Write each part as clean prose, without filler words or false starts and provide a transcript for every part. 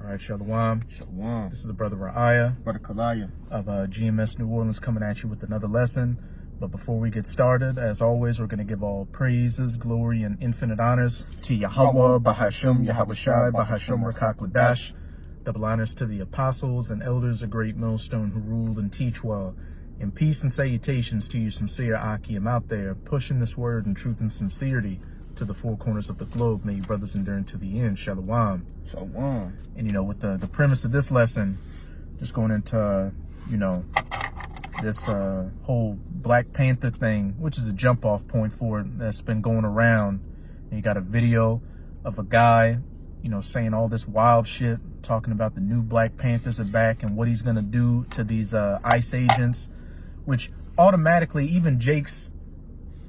right, Shalom. Shalom. This is the brother Ra'aya Brother Kalaya of GMS New Orleans coming at you with another lesson. But before we get started, as always, we're going to give all praises, glory, and infinite honors to Yahweh, Bahasham, Yahawashi, Bahasham, Rakakwadash. Double honors to the apostles and elders of Great Millstone who rule and teach well. And peace and salutations to you sincere Akim out there, pushing this word in truth and sincerity to the four corners of the globe. May you brothers endure to the end. Shalom. Shalom. And, with the premise of this lesson, just going into, this whole Black Panther thing, which is a jump off point for it that's been going around. And you got a video of a guy, saying all this wild shit, talking about the new Black Panthers are back and what he's going to do to these ICE agents, which automatically even Jake's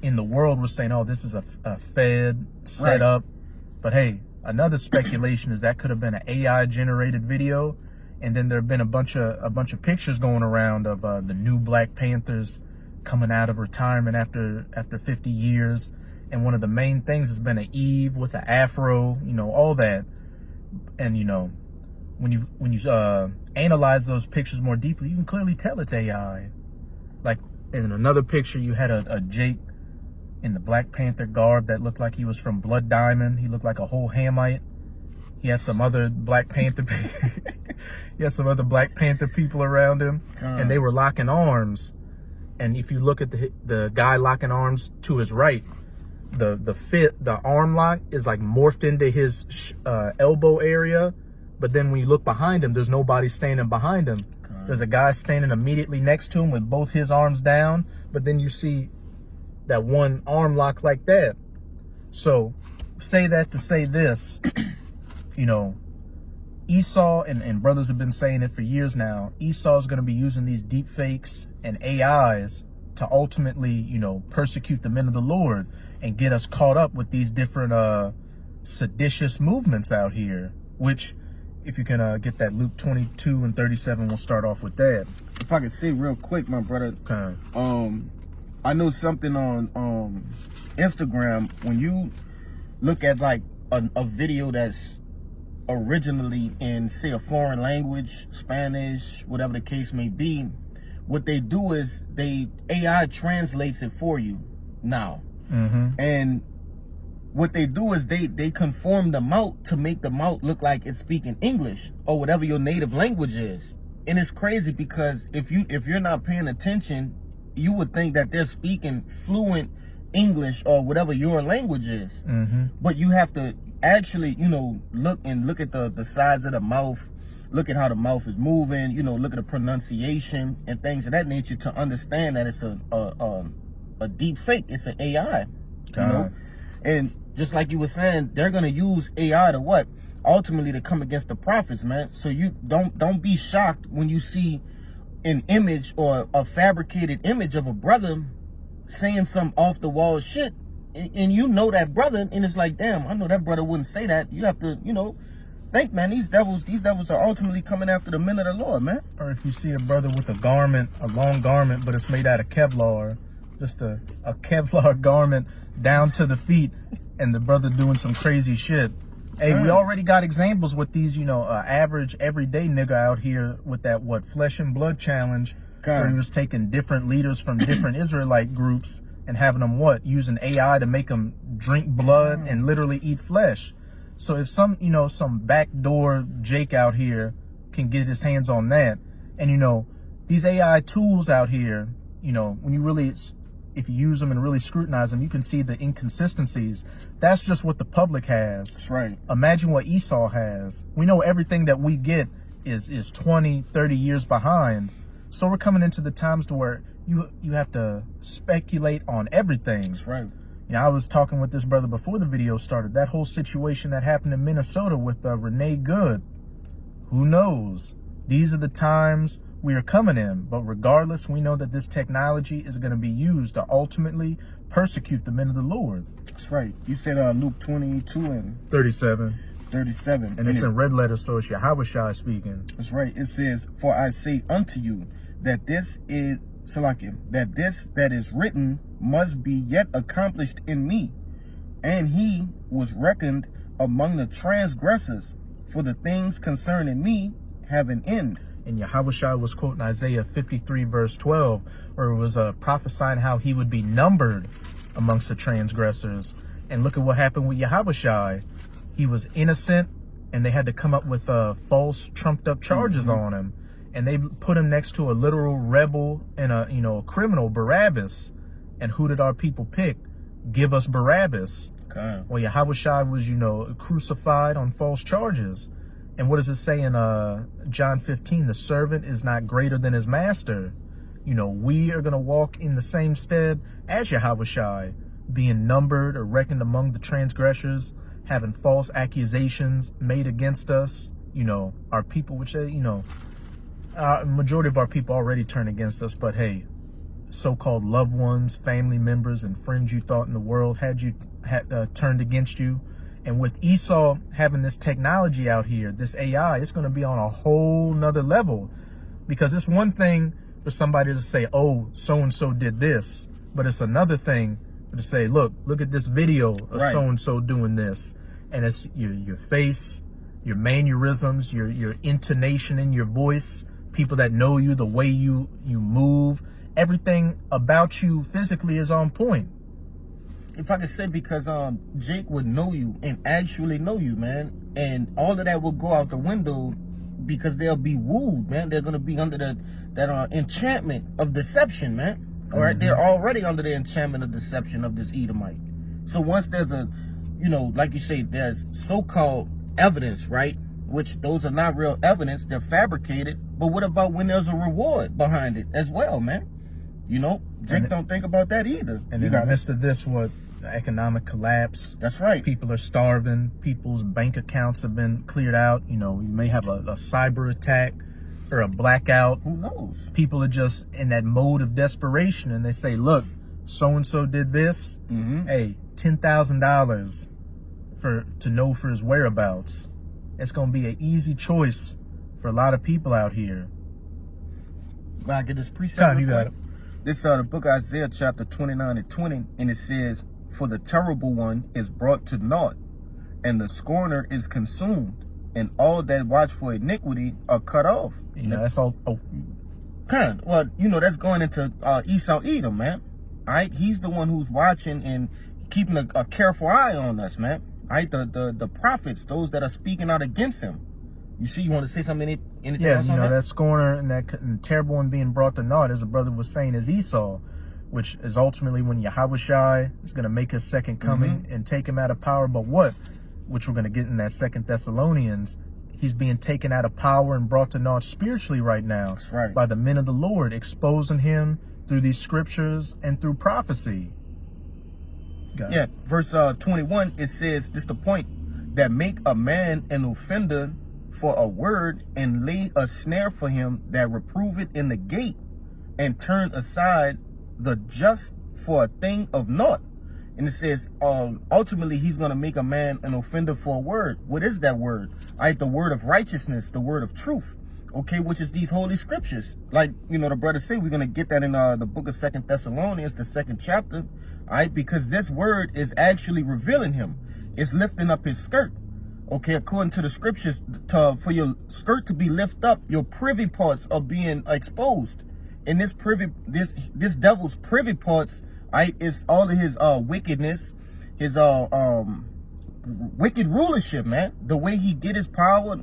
in the world was saying, oh, this is a Fed setup. Right. But hey, another speculation is that could have been an AI generated video. And then there have been a bunch of pictures going around of the new Black Panthers coming out of retirement after 50 years. And one of the main things has been an Eve with an afro, all that. And, when you analyze those pictures more deeply, you can clearly tell it's AI. Like in another picture, you had a Jake in the Black Panther garb that looked like he was from Blood Diamond. He looked like a whole Hamite. He had some other Black Panther people around him, and they were locking arms. And if you look at the guy locking arms to his right, the arm lock is like morphed into his elbow area. But then when you look behind him, there's nobody standing behind him. There's a guy standing immediately next to him with both his arms down. But then you see that one arm lock like that. So say that to say this, Esau and brothers have been saying it for years now. Esau is going to be using these deep fakes and AIs to ultimately, persecute the men of the Lord and get us caught up with these different seditious movements out here, which if you can get that Luke 22 and 37, we'll start off with that. If I can say real quick, my brother, I know something on Instagram. When you look at like a video that's originally in, say, a foreign language, Spanish, whatever the case may be, what they do is AI translates it for you now. And what they do is they conform the mouth to make the mouth look like it's speaking English or whatever your native language is. And it's crazy because if you're not paying attention, you would think that they're speaking fluent English or whatever your language is. But you have to actually, look at the sides of the mouth, look at how the mouth is moving, look at the pronunciation and things of that nature to understand that it's a deep fake. It's an AI, And just like you were saying, they're gonna use AI to what? Ultimately to come against the prophets, man. So you don't be shocked when you see an image or a fabricated image of a brother saying some off the wall shit, and that brother, and it's like, damn, I know that brother wouldn't say that. You have to, think, man, these devils are ultimately coming after the men of the Lord, man. Or if you see a brother with a long garment, but it's made out of Kevlar, just a Kevlar garment down to the feet, and the brother doing some crazy shit. Hey, we already got examples with these, average everyday nigga out here with that flesh and blood challenge, where he was taking different leaders from different Israelite groups and having them using AI to make them drink blood and literally eat flesh. So if some backdoor Jake out here can get his hands on that, and these AI tools out here, when you really, if you use them and really scrutinize them, you can see the inconsistencies. That's just what the public has. That's right. Imagine what Esau has. We know everything that we get is 20, 30 years behind. So we're coming into the times to where you have to speculate on everything. That's right. I was talking with this brother before the video started. That whole situation that happened in Minnesota with Renee Good. Who knows? These are the times we are coming in. But regardless, we know that this technology is going to be used to ultimately persecute the men of the Lord. That's right. You said Luke 22 and 37. 37. And it's in red letters, so it's Yahawashi speaking. That's right. It says, "For I say unto you that this is Salakia, that this that is written must be yet accomplished in me. And he was reckoned among the transgressors, for the things concerning me have an end. And Yahushua was quoting Isaiah 53 verse 12, where it was prophesying how he would be numbered amongst the transgressors. And look at what happened with Yahushua. He was innocent, and they had to come up with false, trumped-up charges on him. And they put him next to a literal rebel and a criminal, Barabbas. And who did our people pick? Give us Barabbas. Okay. Well, Yahushua was, crucified on false charges. And what does it say in John 15? The servant is not greater than his master. We are going to walk in the same stead as Yahushua, being numbered or reckoned among the transgressors, having false accusations made against us. Our people, which majority of our people already turned against us, but hey, so-called loved ones, family members, and friends you thought in the world had turned against you. And with Esau having this technology out here, this AI, it's going to be on a whole nother level, because it's one thing for somebody to say, oh, so-and-so did this, but it's another thing to say, look at this video of so-and-so doing this. And it's your face, your mannerisms, your intonation in your voice, people that know you, the way you move, everything about you physically is on point. If I could say, because Jake would know you and actually know you, man, and all of that will go out the window because they'll be wooed, man. They're gonna be under that enchantment of deception, man. All right, they're already under the enchantment of deception of this Edomite. So once there's a, like you say, there's so-called evidence, right? Which those are not real evidence; they're fabricated. But what about when there's a reward behind it as well, man? Jake don't think about that either. And in the midst of this, what? Economic collapse. That's right. People are starving. People's bank accounts have been cleared out. You may have a cyber attack or a blackout. Who knows? People are just in that mode of desperation, and they say, look, so-and-so did this. Hey, $10,000 to know for his whereabouts. It's going to be an easy choice for a lot of people out here. But I get this precept. You got it. This the book of Isaiah chapter 29 and 20, and it says, for the terrible one is brought to naught, and the scorner is consumed, and all that watch for iniquity are cut off. That's all. Oh. Well, that's going into Esau Edom, man. All right, he's the one who's watching and keeping a careful eye on us, man. All right, the prophets, those that are speaking out against him. You see, you want to say something? Anything else on that? That scorner and that terrible one being brought to naught, as a brother was saying, is Esau, which is ultimately when Yahushua is going to make his second coming and take him out of power. But what? Which we're going to get in that 2 Thessalonians. He's being taken out of power and brought to naught spiritually right now. That's right. By the men of the Lord, exposing him through these scriptures and through prophecy. Verse 21, it says, this is the point, that make a man an offender for a word, and lay a snare for him that reprove it in the gate, and turn aside the just for a thing of naught. And it says, ultimately, he's going to make a man an offender for a word. What is that word? The word of righteousness, the word of truth, okay, which is these holy scriptures. Like, the brothers say, we're going to get that in the book of 2 Thessalonians, the 2nd chapter, all right, because this word is actually revealing him. It's lifting up his skirt. Okay, according to the scriptures, for your skirt to be lifted up, your privy parts are being exposed. And this devil's privy parts, right, is all of his wickedness, his wicked rulership, man. The way he get his power,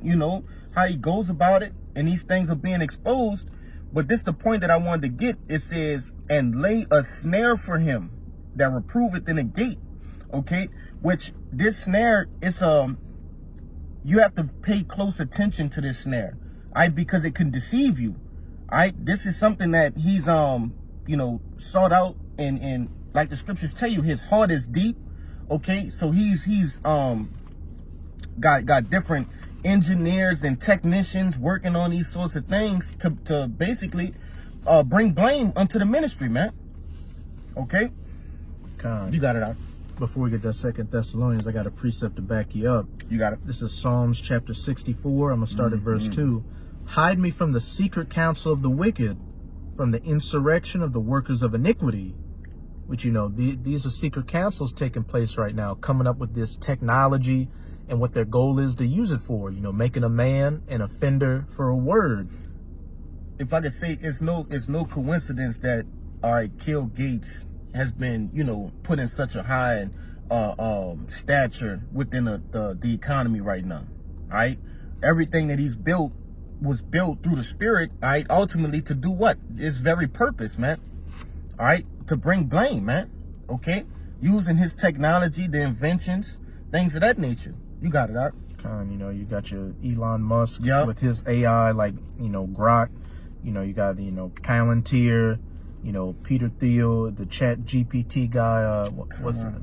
how he goes about it, and these things are being exposed. But this is the point that I wanted to get. It says, and lay a snare for him that reproveth in a gate. Okay, which this snare is you have to pay close attention to this snare, because it can deceive you. This is something that he's sought out, and like the scriptures tell you, his heart is deep. Okay, so he's got different engineers and technicians working on these sorts of things to basically bring blame unto the ministry, man. Okay, you got it out. Before we get to 2 Thessalonians, I got a precept to back you up. You got it. This is Psalms chapter 64. I'm going to start at verse 2. Hide me from the secret counsel of the wicked, from the insurrection of the workers of iniquity. Which, these are secret councils taking place right now, coming up with this technology and what their goal is to use it for, you know, making a man an offender for a word. If I could say, it's no coincidence that, all right, Kill Gates has been, you know, put in such a high stature within the economy right now. All right, everything that he's built was built through the spirit. All right, ultimately to do what? His very purpose, man. All right, to bring blame, man. Okay, using his technology, the inventions, things of that nature. You got it, out. You know, you got your Elon Musk Yep. with his AI, like, you know, Grok. You know, you got, you know, Palantir, you know, Peter Thiel, the Chat GPT guy. What's it?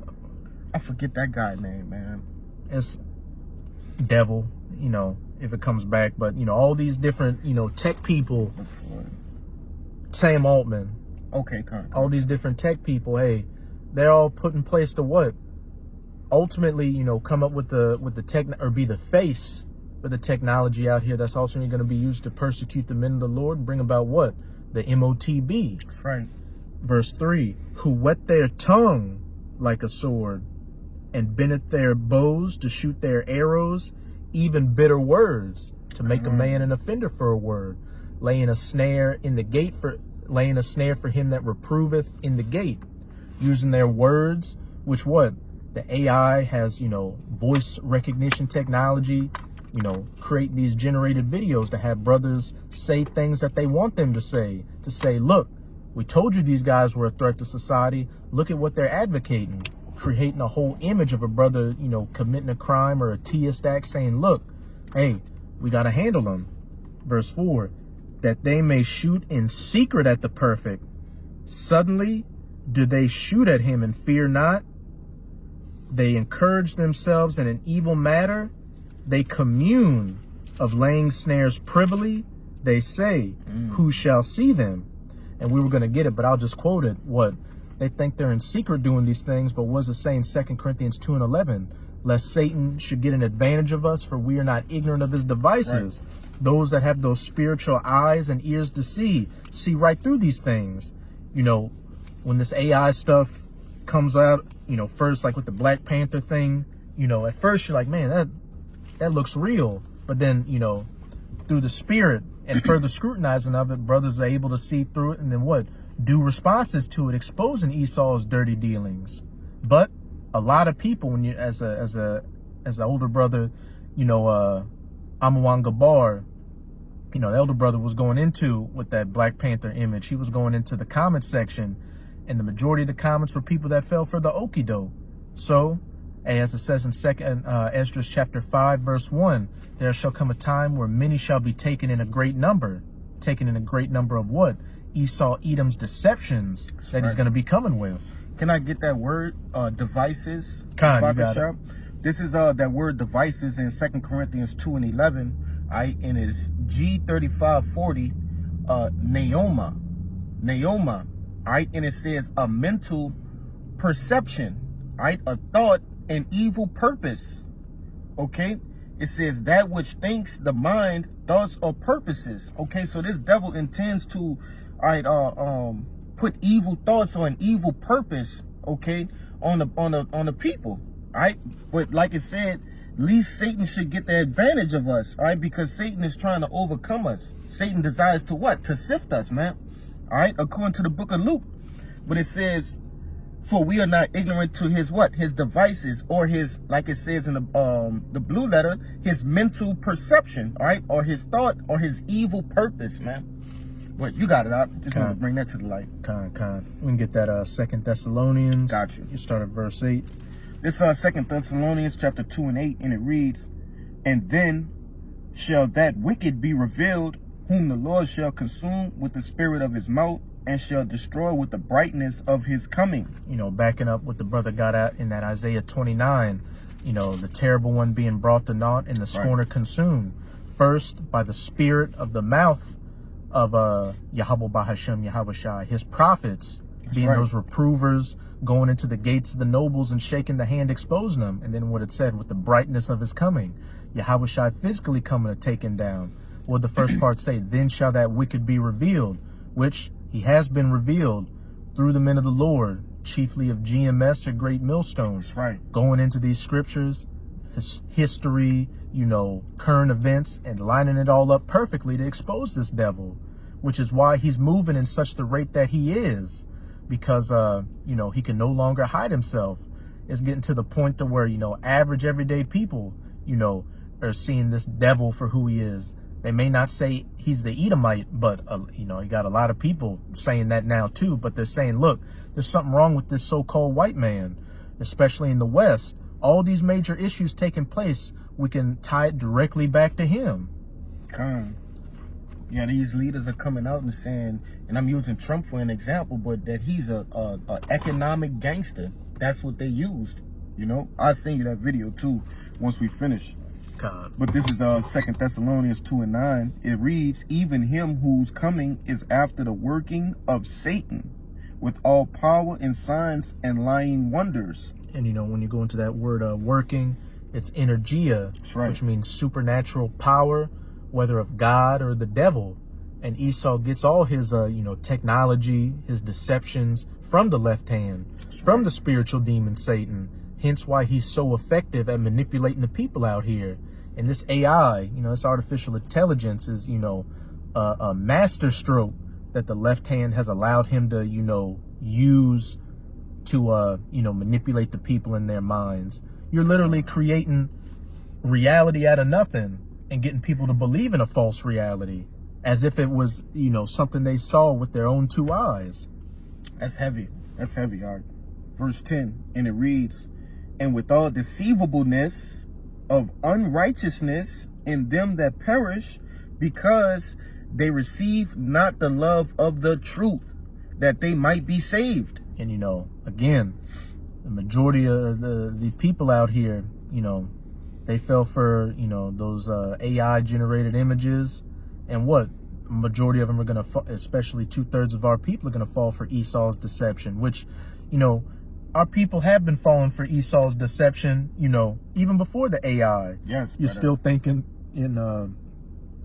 I forget that guy's name, man. It's Devil, you know, if it comes back. But, you know, all these different, you know, tech people. Sam Altman. Okay, come on. All these different tech people, hey, they're all put in place to what? Ultimately, you know, come up with the tech, or be the face for the technology out here that's ultimately going to be used to persecute the men of the Lord and bring about what? The MOTB. That's right. Verse 3, who whet their tongue like a sword and bendeth their bows to shoot their arrows, even bitter words to make a man an offender for a word, laying a snare for him that reproveth in the gate, using their words, which what? The AI has, you know, voice recognition technology, you know, create these generated videos to have brothers say things that they want them to say, look, we told you these guys were a threat to society. Look at what they're advocating, creating a whole image of a brother, you know, committing a crime or a TS act, saying, look, hey, we got to handle them. Verse 4, that they may shoot in secret at the perfect. Suddenly do they shoot at him and fear not. They encourage themselves in an evil matter. They commune of laying snares privily. They say, who shall see them? And we were going to get it, but I'll just quote it. What? They think they're in secret doing these things, but what does it say in 2 Corinthians 2:11? Lest Satan should get an advantage of us, for we are not ignorant of his devices. Right. Those that have those spiritual eyes and ears to see right through these things. You know, when this AI stuff comes out, you know, first, like with the Black Panther thing, you know, at first you're like, man, that looks real. But then, you know, through the spirit and further scrutinizing of it, brothers are able to see through it and then what? Do responses to it, exposing Esau's dirty dealings. But a lot of people, when you, as an older brother, you know, Amawan Gabar, you know, the elder brother was going into with that Black Panther image. He was going into the comment section, and the majority of the comments were people that fell for the okie-doke. So, as it says in Esdras chapter 5, verse 1, there shall come a time where many shall be taken in a great number. Taken in a great number of what? Esau, Edom's deceptions that he's going to be coming with. Can I get that word, devices? Khan, you got it. This is that word devices in 2 Corinthians 2:11. Right, and it's G3540, Neoma. Right, and it says a mental perception, right, a thought, an evil purpose. Okay, it says that which thinks the mind, thoughts or purposes. Okay, so this devil intends to, put evil thoughts or an evil purpose, okay, on the people. All right, but like it said, least Satan should get the advantage of us, all right, because Satan is trying to overcome us. Satan desires to what? To sift us, man. All right, according to the book of Luke. But it says, for we are not ignorant to his what? His devices, or his, like it says in the blue letter, his mental perception, all right, or his thought, or his evil purpose, man. But you got it out. Just want to bring that to the light. We can get that 2 Thessalonians. Got you. You start at verse 8. This 2 Thessalonians chapter 2 and 8, and it reads, and then shall that wicked be revealed, whom the Lord shall consume with the spirit of his mouth, and shall destroy with the brightness of his coming. You know, backing up what the brother got at in that Isaiah 29, you know, the terrible one being brought to naught and the scorner consumed. First, by the spirit of the mouth of Yahweh Bahashem, Yahweh Shai, his prophets, being those reprovers, going into the gates of the nobles and shaking the hand, exposing them. And then what it said, with the brightness of his coming, Yahweh Shai physically coming to take him down. What the first part say, then shall that wicked be revealed, which he has been revealed through the men of the Lord, chiefly of GMS or Great Millstones. Right. Going into these scriptures, history, you know, current events, and lining it all up perfectly to expose this devil, which is why he's moving in such the rate that he is, because, you know, he can no longer hide himself. It's getting to the point to where, you know, average everyday people, you know, are seeing this devil for who he is. They may not say he's the Edomite, but, you know, you got a lot of people saying that now too, but they're saying, look, there's something wrong with this so-called white man, especially in the West. All these major issues taking place, we can tie it directly back to him. Yeah, these leaders are coming out and saying, and I'm using Trump for an example, but that he's a economic gangster. That's what they used. You know, I'll send you that video too once we finish. God. But this is 2 Thessalonians 2:9. It reads, even him whose coming is after the working of Satan, with all power and signs and lying wonders. And, you know, when you go into that word working, it's energia, That's right. which means supernatural power, whether of God or the devil. And Esau gets all his, you know, technology, his deceptions from the left hand, from the spiritual demon Satan. Hence why he's so effective at manipulating the people out here. And this AI, you know, this artificial intelligence is, you know, a master stroke that the left hand has allowed him to, you know, use to, you know, manipulate the people in their minds. You're literally creating reality out of nothing and getting people to believe in a false reality as if it was, you know, something they saw with their own two eyes. That's heavy. That's heavy, all right. Verse 10, and it reads, and with all deceivableness of unrighteousness in them that perish, because they receive not the love of the truth, that they might be saved. And, you know, again, the majority of the people out here, you know, they fell for, you know, those AI generated images. And what? Majority of them are going to, especially 2/3 of our people are going to fall for Esau's deception, which, you know, our people have been falling for Esau's deception, you know, even before the AI. Yes. You're still thinking in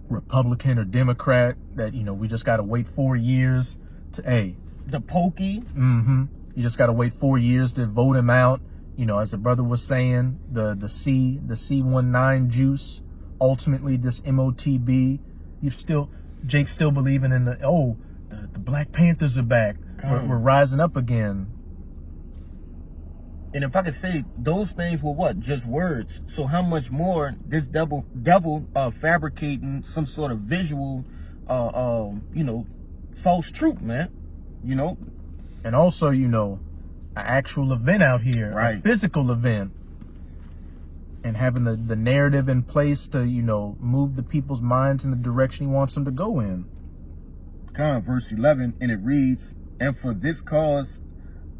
Republican or Democrat that, you know, we just got to wait 4 years to, hey. The pokey. Mm-hmm. You just got to wait 4 years to vote him out. You know, as the brother was saying, the C19 juice, ultimately this MOTB, Jake's still believing in the Black Panthers are back. We're rising up again. And if I could say, those things were what? Just words. So how much more this devil fabricating some sort of visual, you know, false truth, man. You know? And also, you know, an actual event out here, right. A physical event. And having the narrative in place to, you know, move the people's minds in the direction he wants them to go in. Verse 11, and it reads, and for this cause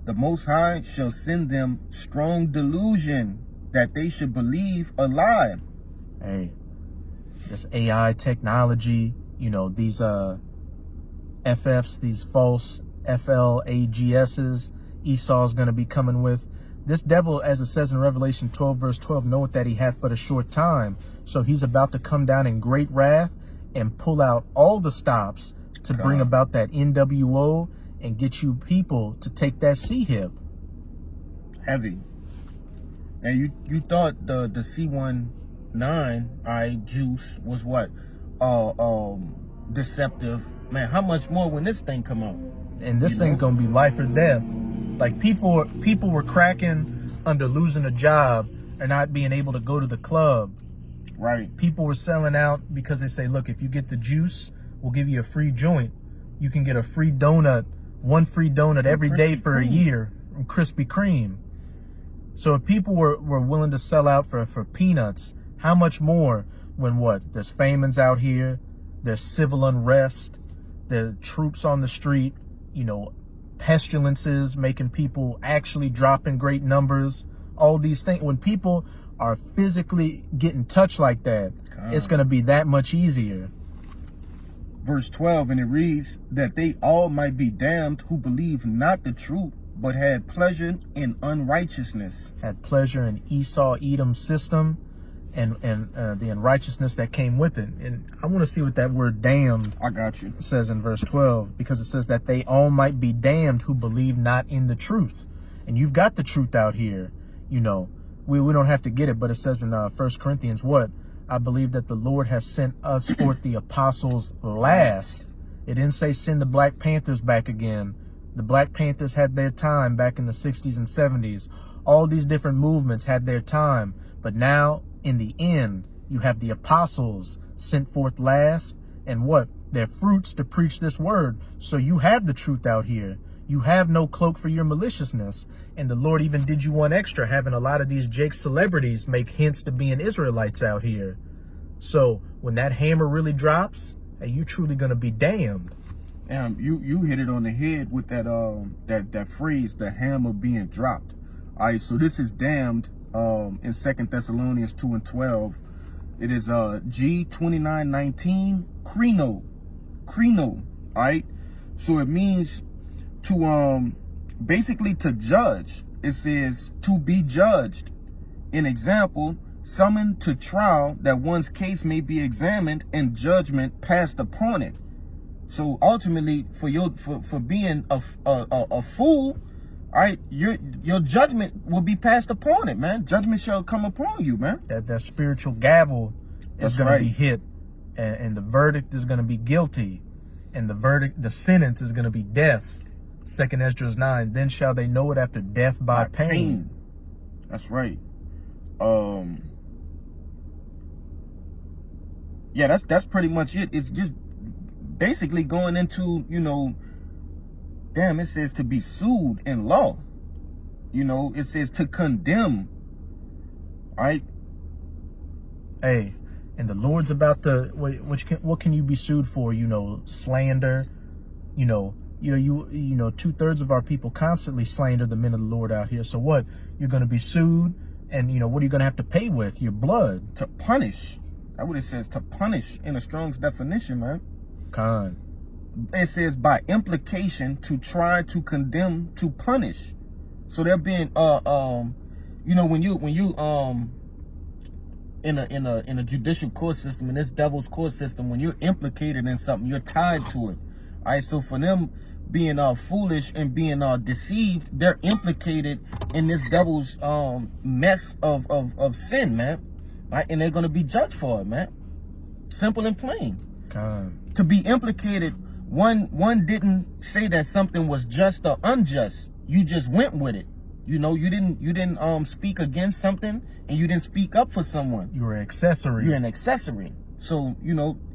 the Most High shall send them strong delusion, that they should believe a lie. Hey, this AI technology, you know, these FFs, these false FLAGSs, Esau's going to be coming with. This devil, as it says in Revelation 12, verse 12, knoweth that he hath but a short time. So he's about to come down in great wrath and pull out all the stops to bring about that NWO and get you people to take that C-hip. Heavy. And you thought the C19 juice was what? Deceptive. Man, how much more when this thing come out? And this ain't gonna be life or death. Like people were cracking under losing a job or not being able to go to the club. Right. People were selling out because they say, look, if you get the juice, we'll give you a free joint. You can get a free donut, one free donut every day for a year from Krispy Kreme. So if people were willing to sell out for peanuts, how much more when what? There's famines out here, there's civil unrest, there's troops on the street, you know, pestilences making people actually drop in great numbers, all these things. When people are physically getting touched like that, it's going to be that much easier. Verse 12, and it reads, that they all might be damned who believe not the truth, but had pleasure in unrighteousness. Had pleasure in Esau-Edom's system and the unrighteousness that came with it. And I want to see what that word damned says in verse 12, because it says that they all might be damned who believe not in the truth. And you've got the truth out here, you know, we don't have to get it, but it says in 1 Corinthians, what? I believe that the Lord has sent us forth the apostles last. It didn't say send the Black Panthers back again. The Black Panthers had their time back in the 60s and 70s. All these different movements had their time. But now, in the end, you have the apostles sent forth last. And what? Their fruits to preach this word. So you have the truth out here. You have no cloak for your maliciousness. And the Lord even did you one extra, having a lot of these Jake celebrities make hints to being Israelites out here. So when that hammer really drops, hey, you truly gonna be damned. You hit it on the head with that that phrase, the hammer being dropped. All right, so this is damned in 2 Thessalonians 2:12. It is G29:19, krino. All right, so it means to basically to judge. It says to be judged. An example, summoned to trial that one's case may be examined and judgment passed upon it. So ultimately, for being a fool, all right, your judgment will be passed upon it, man. Judgment shall come upon you, man. That spiritual gavel is going to be hit, and the verdict is going to be guilty, and the sentence is going to be death. 2 Esdras 9. Then shall they know it after death by pain. That's right. Yeah, that's pretty much it. It's just basically going into, damn, it says to be sued in law. It says to condemn. All right. Hey, and the Lord's about to, what can you be sued for? Slander. 2/3 of our people constantly slander the men of the Lord out here. So what? You're going to be sued, and what are you going to have to pay with? Your blood. To punish. That's what it says, to punish in a Strong's definition, man. Con. It says by implication, to try, to condemn, to punish. So they're being when you in a judicial court system, in this devil's court system, when you're implicated in something, you're tied to it. All right, so for them being foolish and being deceived, they're implicated in this devil's mess of sin, man. Right? And they're gonna be judged for it, man. Simple and plain. God. To be implicated, one didn't say that something was just or unjust. You just went with it. You didn't speak against something, and you didn't speak up for someone. You were an accessory. You're an accessory. So,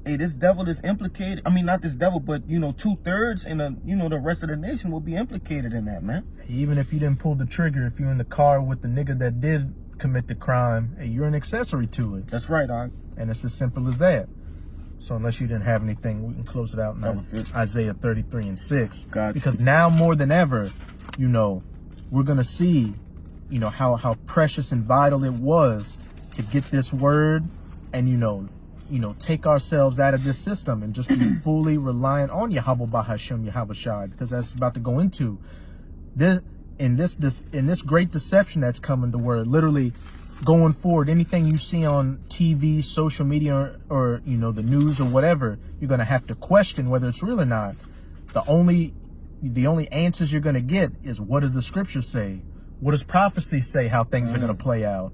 hey, this devil is implicated. I mean, not this devil, but, 2/3 and, the rest of the nation will be implicated in that, man. Even if you didn't pull the trigger, if you're in the car with the nigga that did commit the crime, hey, you're an accessory to it. That's right, Doc. And it's as simple as that. So unless you didn't have anything, we can close it out now. Isaiah 33:6. Gotcha. Because now more than ever, we're going to see, how precious and vital it was to get this word and, take ourselves out of this system and just be fully reliant on Yahweh Bahashem Yahushai, because that's about to go into this in this great deception that's coming to where literally going forward, anything you see on TV, social media, or the news or whatever, you're gonna have to question whether it's real or not. The only answers you're gonna get is, what does the scripture say? What does prophecy say how things are gonna play out?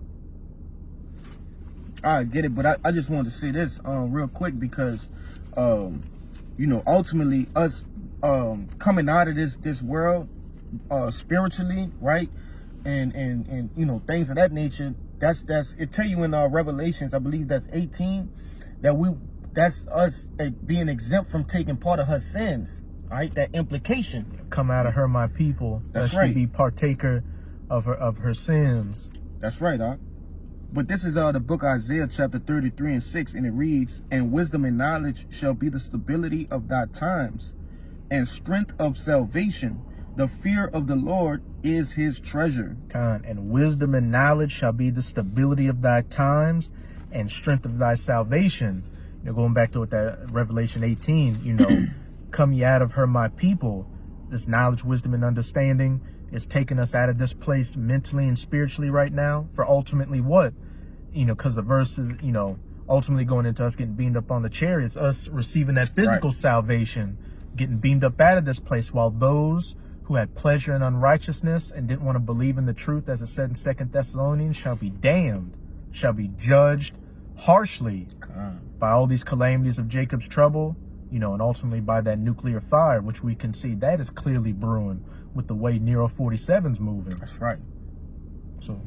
I get it, but I just wanted to say this real quick, because ultimately us coming out of this world spiritually, right, and things of that nature, that's it tell you in Revelations, I believe that's 18, that's us being exempt from taking part of her sins. All right, that implication. Come out of her, my people. That's that right. She be partaker of her sins. That's right, Doc. But this is the book Isaiah chapter 33:6, and it reads, and wisdom and knowledge shall be the stability of thy times, and strength of salvation. The fear of the Lord is his treasure. And wisdom and knowledge shall be the stability of thy times, and strength of thy salvation. Going back to what that Revelation 18, come ye out of her, my people. This knowledge, wisdom, and understanding is taking us out of this place mentally and spiritually right now, for ultimately what? Because the verse is, ultimately going into us getting beamed up on the chariots, us receiving that physical salvation, getting beamed up out of this place, while those who had pleasure in unrighteousness and didn't want to believe in the truth, as it said in 2 Thessalonians, shall be damned, shall be judged harshly by all these calamities of Jacob's trouble, and ultimately by that nuclear fire, which we can see that is clearly brewing with the way Nero 47's moving. That's right. So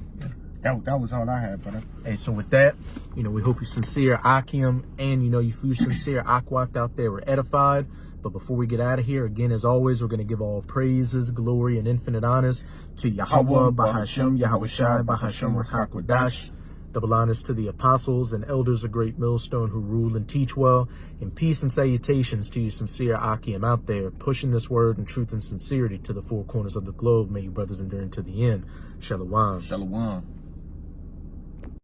that was all I had, brother. Hey, so with that, we hope you're sincere, Akim, and if you're sincere, Aquat out there were edified. But before we get out of here, again, as always, we're going to give all praises, glory, and infinite honors to Yahweh, Bahashem, Yahweh Shai, Bahashem, Rachakwadash. Double honors to the apostles and elders of Great Millstone who rule and teach well. And peace and salutations to you sincere Akim out there, pushing this word and truth and sincerity to the four corners of the globe. May you brothers endure to the end. Shalom. Shalom.